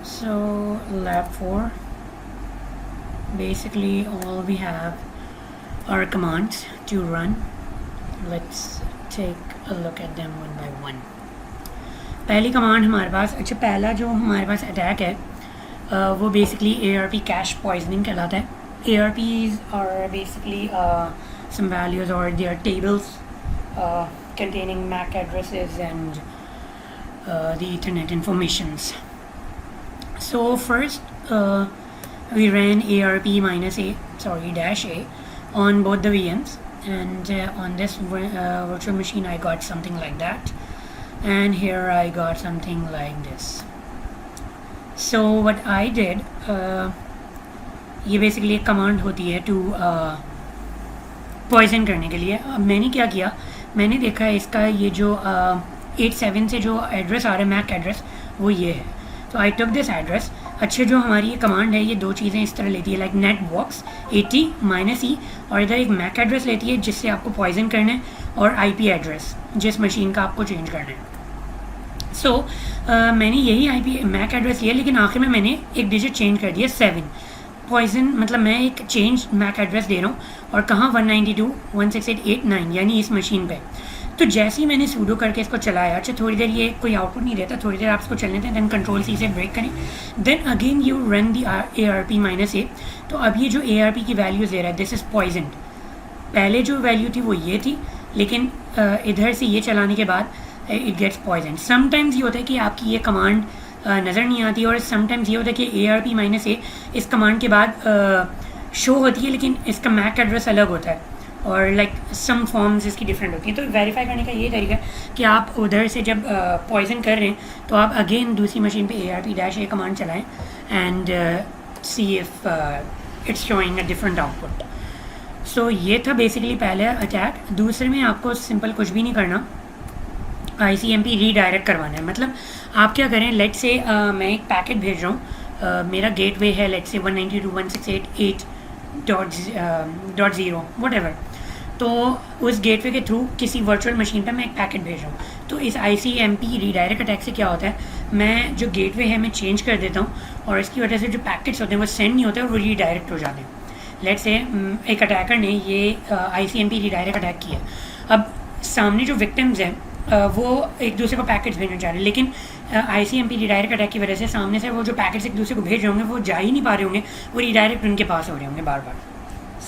So lab 4, basically all we have are commands to run. Let's take a look at them one by one. पहली command हमारे पास, अच्छा पहला जो हमारे पास attack है वो बेसिकली ARP कैश पॉइजनिंग कहलाता है. ARPs are basically some values or they are tables containing MAC addresses and the Ethernet informations. So first we ran -a on both the VMs, and on this virtual machine I got something like that, and here I got something like this. So what I did, ये basically एक command होती है to poison करने के लिए. अब मैंने क्या किया, मैंने देखा है इसका ये जो 87 से जो एड्रेस आ रहा है मैक एड्रेस वो ये है. तो आई टुक दिस एड्रेस. अच्छे जो हमारी ये कमांड है ये दो चीज़ें इस तरह लेती है, लाइक नेट बॉक्स 80 -e, और इधर एक मैक एड्रेस लेती है जिससे आपको पॉइजन करना है, और IP एड्रेस जिस मशीन का आपको चेंज करना है. सो मैंने यही IP मैक एड्रेस लिया, लेकिन आखिर में मैंने एक डिजिट चेंज कर दिया 7. पॉइजन मतलब मैं एक चेंज मैक एड्रेस दे रहा हूँ, और कहाँ 192.168.9 यानी इस मशीन पे. तो जैसे ही मैंने सूडो करके इसको चलाया, अच्छा थोड़ी देर ये कोई आउटपुट नहीं देता, थोड़ी देर आप इसको चलने दें, देन कंट्रोल C से ब्रेक करें, then again you run the ARP -a. तो अब ये जो ARP की वैल्यूज़ दे रहा है दिस इज़ पॉइजन. पहले जो वैल्यू थी वो ये थी, लेकिन इधर से ये चलाने के बाद इट गेट्स पॉइजन. समटाइम्स ये होता है कि आपकी ये कमांड नज़र नहीं आती, और समटाइम्स ये होता है कि ARP -a इस कमांड के बाद शो होती है, लेकिन इसका मैक एड्रेस अलग होता है, और लाइक सम फॉर्म्स इसकी डिफरेंट होती है. तो वेरीफाई करने का ये तरीका है कि आप उधर से जब पॉइजन कर रहे हैं तो आप अगेन दूसरी मशीन पे ARP-a कमांड चलाएं and see if it's showing a different output. So ये था बेसिकली पहला अटैक. दूसरे में आपको सिंपल कुछ भी नहीं करना, ICMP रीडायरेक्ट करवाना है. मतलब आप क्या करें, लेट से मैं एक पैकेट भेज रहा हूँ, मेरा गेटवे है लेट से 192.168.8.0 व्हाटएवर. तो उस गेटवे के थ्रू किसी वर्चुअल मशीन पर मैं एक पैकेट भेज रहा हूँ. तो इस ICMP रीडायरेक्ट अटैक से क्या होता है, मैं जो गेटवे है मैं चेंज कर देता हूँ, और इसकी वजह से जो पैकेट्स होते हैं वो सेंड नहीं होते और वो रीडायरेक्ट हो जाते हैं. लेट से एक अटैकर ने ये ICMP रीडायरेक्ट अटैक किया. अब सामने जो विक्टिम्स हैं वो एक दूसरे को पैकेट्स भेजना चाह रहे हैं, लेकिन ICMP रीडायरेक्ट अटैक की वजह से सामने से वो जो पैकेट्स एक दूसरे को भेज रहे होंगे वो जा ही नहीं पा रहे होंगे, वो रीडायरेक्ट उनके पास हो रहे होंगे बार बार.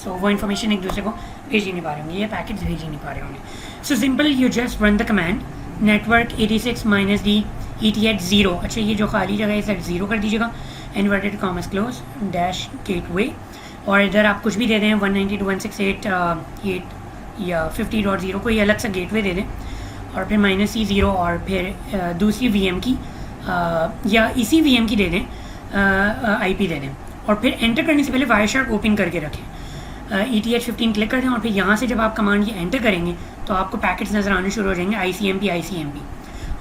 सो वो इन्फॉर्मेशन एक दूसरे को भेज ही नहीं पा रहे होंगे, ये पैकेट्स भेज ही नहीं पा रहे होंगे. So simple you just run the command network 86 -d ETH 0. अच्छा ये जो खाली जगह है इसे 0 कर दीजिएगा, inverted commas close dash gateway, और इधर आप कुछ भी दे दें 192.168.8 या 50.0 कोई अलग सा गेटवे दे दें, और फिर -C0, और फिर दूसरी VM की या इसी VM की दे दें IP दे दें, और फिर एंटर करने से पहले वायरशार्क ओपन करके रखें. ETH 15 क्लिक कर दें, और फिर यहाँ से जब आप कमांड ये एंटर करेंगे तो आपको पैकेट्स नज़र आने शुरू हो जाएंगे ICMP,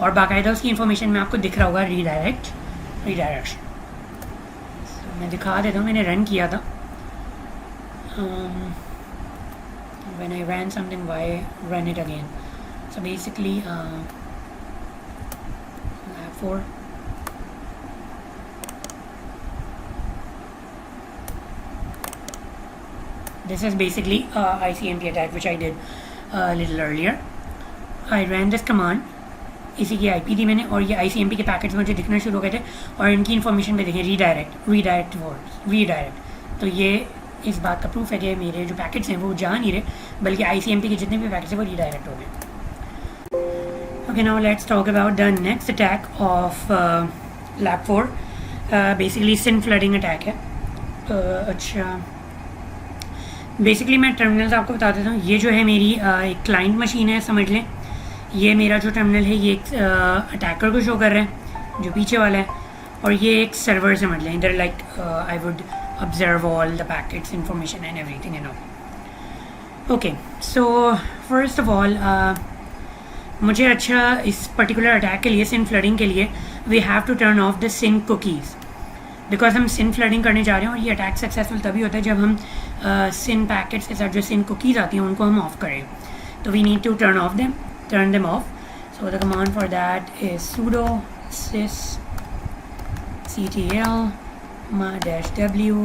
और बाकायदा उसकी इन्फॉर्मेशन में आपको दिख रहा होगा रीडायरेक्शन. मैं दिखा देता हूँ, मैंने रन किया था. when I ran something, why run it again? So basically lab 4, this is basically ICMP attack which I did a little earlier. I ran this command, इसी की IP दी मैंने, और ये ICMP के पैकेट्स मुझे दिखना शुरू हो गए थे, और इनकी इन्फॉर्मेशन पे देखिए रीडायरेक्ट. तो ये इस बात का प्रूफ है कि मेरे जो पैकेट्स हैं वो जा नहीं रहे, बल्कि ICMP के जितने भी पैकेट्स हैं वो रीडायरेक्ट हो गए. Okay, now let's talk about the next attack of lab 4. Basically sin flooding attack है. अच्छा बेसिकली मैं टर्मिनल्स आपको बता देता हूँ. ये जो है मेरी एक क्लाइंट मशीन है समझ लें. ये मेरा जो टर्मिनल है ये एक अटैकर को शो कर रहा है जो पीछे वाला है, और ये एक सर्वर समझ लें. इधर like I would observe all the packets information and everything and all. Okay, so first of all मुझे अच्छा इस पर्टिकुलर अटैक के लिए सिन फ्लडिंग के लिए we have to turn off the scene cookies, because हम सिन फ्लडिंग करने जा रहे हैं, और ये अटैक सक्सेसफुल तभी होता है जब हम सिन पैकेट्स के साथ जो सिन कुकीज़ आती हैं उनको हम ऑफ करें. तो we need to turn them of. So the command for that is sudo sys ctl -w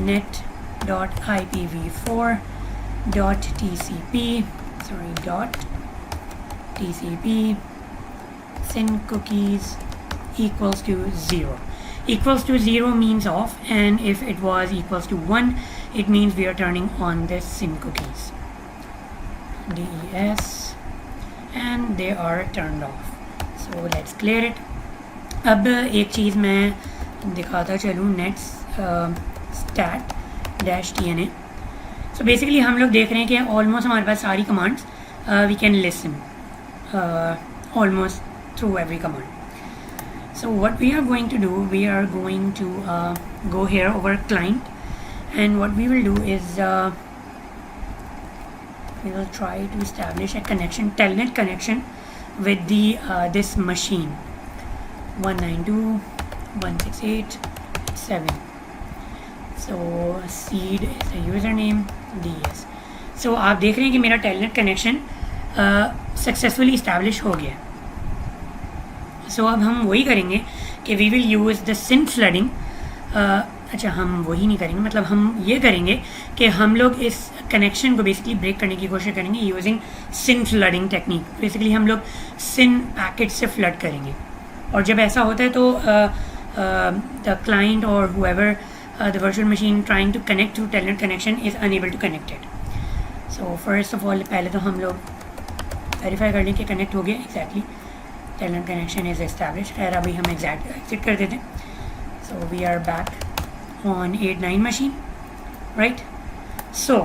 net.ipv4.tcp .tcp syn cookies equals to 0. Equals to 0 means off, and if it was equals to 1, it means we are turning on the syn cookies. DES, and they are turned off. So let's clear it. अब एक चीज़ मैं दिखाता चलूँ, netstat-tna. So basically हम लोग देख रहे हैं कि ऑलमोस्ट हमारे पास सारी commands we can listen almost through every command. So what we are going to do, we are going to go here over client, and what we will do is we will try to establish a connection, telnet connection with the this machine 192.168.7. So seed is the username, ds. So आप देख रहे हैं कि मेरा telnet connection successfully establish हो गया. सो अब हम वही करेंगे कि we will use the scene flooding. अच्छा, हम वही नहीं करेंगे, मतलब हम ये करेंगे कि हम लोग इस कनेक्शन को बेसिकली ब्रेक करने की कोशिश करेंगे यूजिंग सिन फ्लडिंग टेक्निक. बेसिकली हम लोग सिन पैकेट से फ्लड करेंगे, और जब ऐसा होता है तो द क्लाइंट और whoever the virtual machine trying to connect to telnet connection is unable to connected. So first of all पहले तो हम लोग वेरीफाई कर लें कि कनेक्ट हो गया. Exactly telnet connection is establish. खैर अभी हम एग्जिट कर देते हैं. So we are back on 8.9 machine, right. So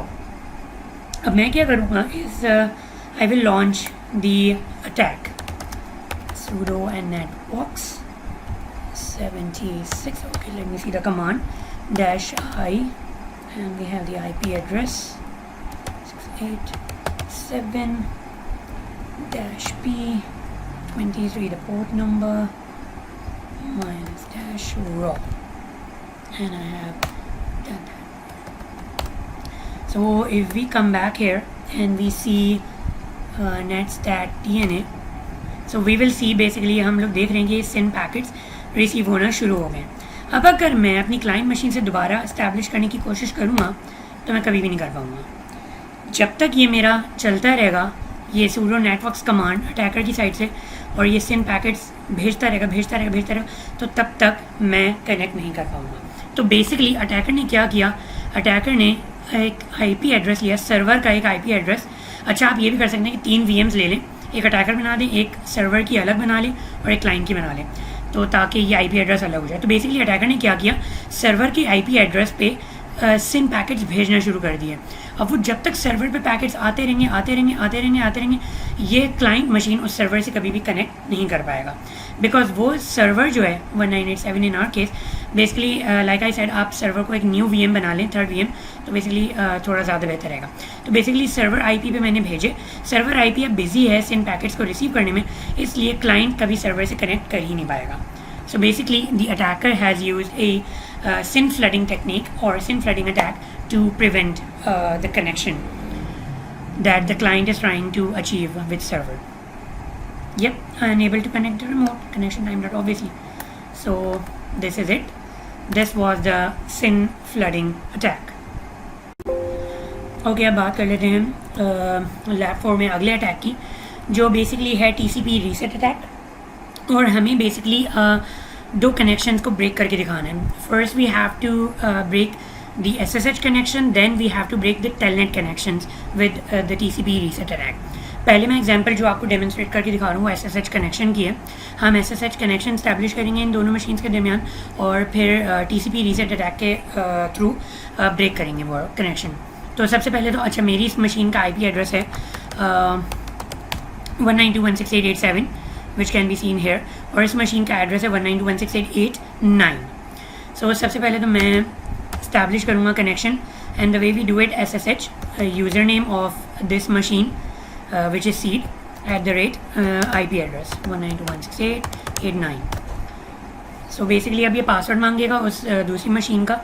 अब मैं क्या करूँगा is I will launch the attack sudo netbox 76. okay, let me see the command -i, and we have the IP address 687-p23, the port number -raw, and I have done that. So if we come back here and we see netstat-tna, so we will see basically हम लोग देख रहे हैं कि सिन packets receive होना शुरू हो गए. अब अगर मैं अपनी क्लाइंट मशीन से दोबारा इस्टेब्लिश करने की कोशिश करूँगा तो मैं कभी भी नहीं कर पाऊँगा. जब तक ये मेरा चलता रहेगा, ये सूडो नेटवर्क्स कमांड अटैकर की साइड से, और ये सिन पैकेट्स भेजता रहेगा, तो तब तक मैं कनेक्ट नहीं कर पाऊँगा. तो बेसिकली अटैकर ने क्या किया, अटैकर ने एक IP एड्रेस लिया, सर्वर का एक IP एड्रेस. अच्छा, आप ये भी कर सकते हैं कि 3 VMs ले लें, एक अटैकर बना दें, एक सर्वर की अलग बना लें और एक क्लाइंट की बना लें, तो ताकि ये IP एड्रेस अलग हो जाए. तो बेसिकली अटैकर ने क्या किया, सर्वर के IP एड्रेस पे सिन पैकेट्स भेजना शुरू कर दिए. अब वो जब तक सर्वर पे पैकेट्स आते रहेंगे, ये क्लाइंट मशीन उस सर्वर से कभी भी कनेक्ट नहीं कर पाएगा, बिकॉज वो सर्वर जो है 1987 in our case, basically like I said, आप सर्वर को एक न्यू VM बना लें, 3rd VM, तो बेसिकली थोड़ा ज़्यादा बेहतर रहेगा. तो बेसिकली सर्वर IP पे मैंने भेजे, सर्वर IP अब बिजी है सिन पैकेट्स को रिसीव करने में, इसलिए क्लाइंट कभी सर्वर से कनेक्ट कर ही नहीं पाएगा. So basically the attacker has used a SYN flooding technique or SYN flooding attack to prevent the connection that the client is trying to achieve with server. Yep, unable to connect the remote, connection time not obviously. So this is it. This was the SYN flooding attack. Okay, अब बात कर लेते हैं lab 4 में अगले attack की, जो basically है TCP रीसेट अटैक, और हमें बेसिकली 2 कनेक्शंस को ब्रेक करके दिखाना है. First we have to break the SSH connection, then we have to break the telnet connections with the TCP reset attack. पहले मैं एग्जांपल जो आपको डेमोन्स्ट्रेट करके दिखा रहा हूँ वो SSH कनेक्शन की है. हम SSH कनेक्शन स्टैब्लिश करेंगे इन दोनों मशीन्स के दरमियान, और फिर TCP रीसेट अटैक के थ्रू ब्रेक करेंगे वो कनेक्शन. तो सबसे पहले तो अच्छा, मेरी इस मशीन का IP एड्रेस है 192.168.8.7 which can be seen here, और इस मशीन का एड्रेस है 192.168.8.9. सो सबसे पहले तो मैं इस्टेब्लिश करूँगा connection, and the way we do it, SSH user name of this machine which is seed @ IP address 192.168.8.9. So basically अब ये पासवर्ड मांगेगा उस दूसरी मशीन का,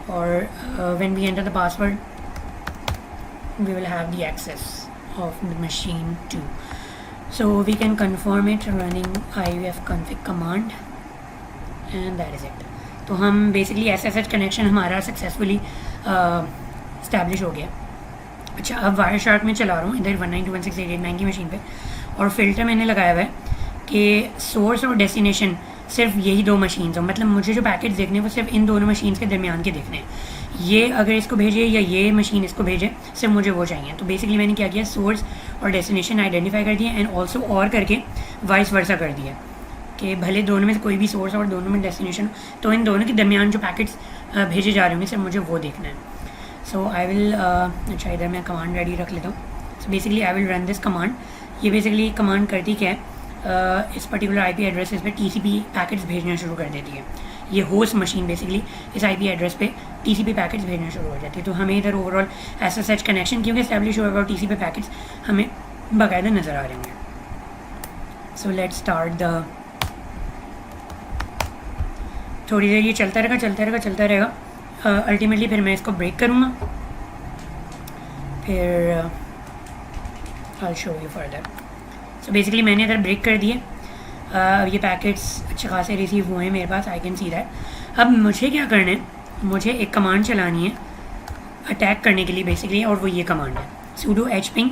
और when we enter the password we will have the access of the machine too. So we can confirm it running ivfconfig command, and that is it. तो हम basically SSH connection हमारा successfully establish हो गया। अच्छा, अब wire shark में चला रहा हूँ इधर 192.168.9 की मशीन पे, और फिल्टर मैंने लगाया हुआ है कि सोर्स और डेस्टिनेशन सिर्फ यही दो मशीन्स हो, मतलब मुझे जो पैकेट्स देखने हैं वो सिर्फ इन दोनों मशीन्स के दरमियान के देखने हैं। ये अगर इसको भेजे या ये मशीन इसको भेजे, सिर्फ मुझे वो चाहिए। तो बेसिकली मैंने क्या किया, सोर्स और डेस्टिनेशन आइडेंटिफाई कर दिया एंड ऑल्सो और करके वाइस वर्सा कर दिया कि भले दोनों में से कोई भी सोर्स और दोनों में डेस्टिनेशन, तो इन दोनों के दरमियान जो पैकेट्स भेजे जा रहे होंगे सिर्फ मुझे वो देखना है। सो आई विल अच्छा, इधर मैं कमांड रेडी रख लेता हूँ। So basically I will run this command. ये बेसिकली कमांड करती क्या है, इस पर्टिकुलर IP एड्रेसेस पे TCP पैकेट्स भेजना शुरू कर देती है। ये होस्ट मशीन बेसिकली इस IP एड्रेस पे TCP पैकेट्स भेजना शुरू हो जाती है। तो हमें इधर ओवरऑल SSH कनेक्शन क्योंकि इस्टेब्लिश होगा और TCP पैकेट्स हमें बाकायदा नज़र आ रहे होंगे। सो लेट्स स्टार्ट द, थोड़ी देर ये चलता रहेगा। अल्टीमेटली फिर मैं इसको ब्रेक करूँगा, फिर I show you further. So basically मैंने इधर ब्रेक कर दिए। ये पैकेट्स अच्छे खासे रिसीव हुए हैं मेरे पास, आई कैन सी दैट। अब मुझे क्या करना है, मुझे एक कमांड चलानी है अटैक करने के लिए बेसिकली, और वो ये कमांड है sudo hping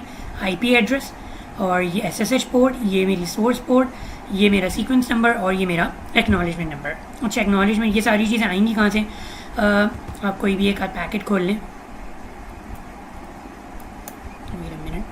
IP एड्रेस, और ये SSH पोर्ट, ये मेरी सोर्स पोर्ट, ये मेरा सीक्वेंस नंबर और ये मेरा एक्नॉलेजमेंट नंबर। अच्छा, एक्नॉलेजमेंट ये सारी चीज़ें आएंगी कहाँ से, आप कोई भी एक पैकेट खोल लें। वेट अ मिनट,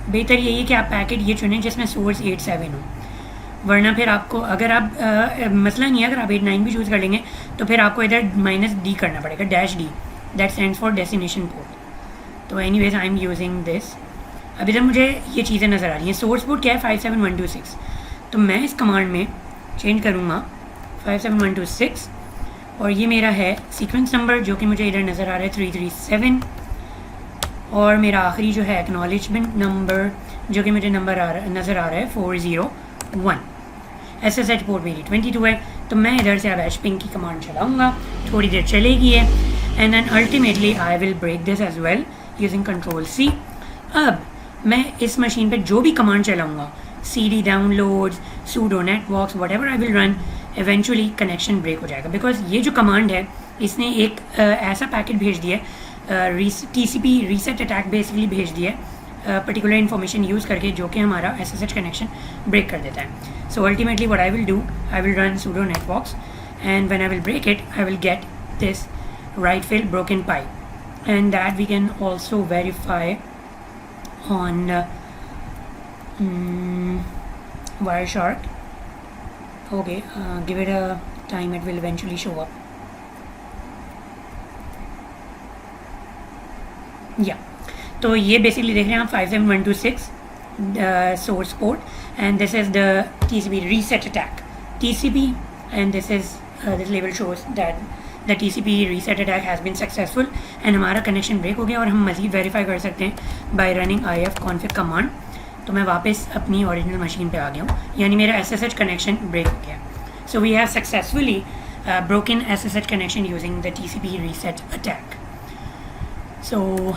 बेहतर यही है कि आप पैकेट ये चुनें जिसमें सोर्स 87 हो, वरना फिर आपको अगर आप मसला नहीं है, अगर आप 89 भी चूज़ कर लेंगे तो फिर आपको इधर -D करना पड़ेगा, -D, that stands for destination port. तो anyways I am using this. अब इधर मुझे ये चीज़ें नज़र आ रही हैं। सोर्स पोर्ट क्या है, 57126। तो मैं इस कमांड में चेंज करूँगा 57126, और ये मेरा है सीक्वेंस नंबर जो कि मुझे इधर नज़र आ रहा है 337, और मेरा आखिरी जो है एक्नॉलेजमेंट नंबर जो कि मुझे नज़र आ रहा है 401। SSH पोर्ट मेरी 22 है। तो मैं इधर से अब hping की कमांड चलाऊँगा, थोड़ी देर चलेगी है, and then ultimately I will break this as well using Ctrl+C। अब मैं इस मशीन पे जो भी कमांड चलाऊँगा, CD downloads, sudo netbox, whatever I will run, eventually connection break हो जाएगा, बिकॉज ये जो कमांड है इसने एक ऐसा पैकेट भेज दिया है, TCP रीसेट अटैक बेसिकली भेज दिया है पर्टिकुलर इन्फॉर्मेशन यूज़ करके, जो कि हमारा SSH कनेक्शन ब्रेक कर देता है। So ultimately what I will do, I will run sudo netbox, and when I will break it I will get this write failed broken pipe, and that we can also verify on Wireshark. Okay, give it a time, it will eventually show up. या तो ये basically देख रहे हैं आप 57126 source port, and this is the TCP reset attack TCP, and this level shows that the TCP reset attack has been successful, and हमारा connection break हो गया। और हम मज़ीद वेरीफाई कर सकते हैं bye running IF config command. तो मैं वापस अपनी ओरिजिनल मशीन पे आ गया हूँ, यानी मेरा SSH कनेक्शन ब्रेक हो गया। So we have successfully broken SSH connection using the TCP reset attack. So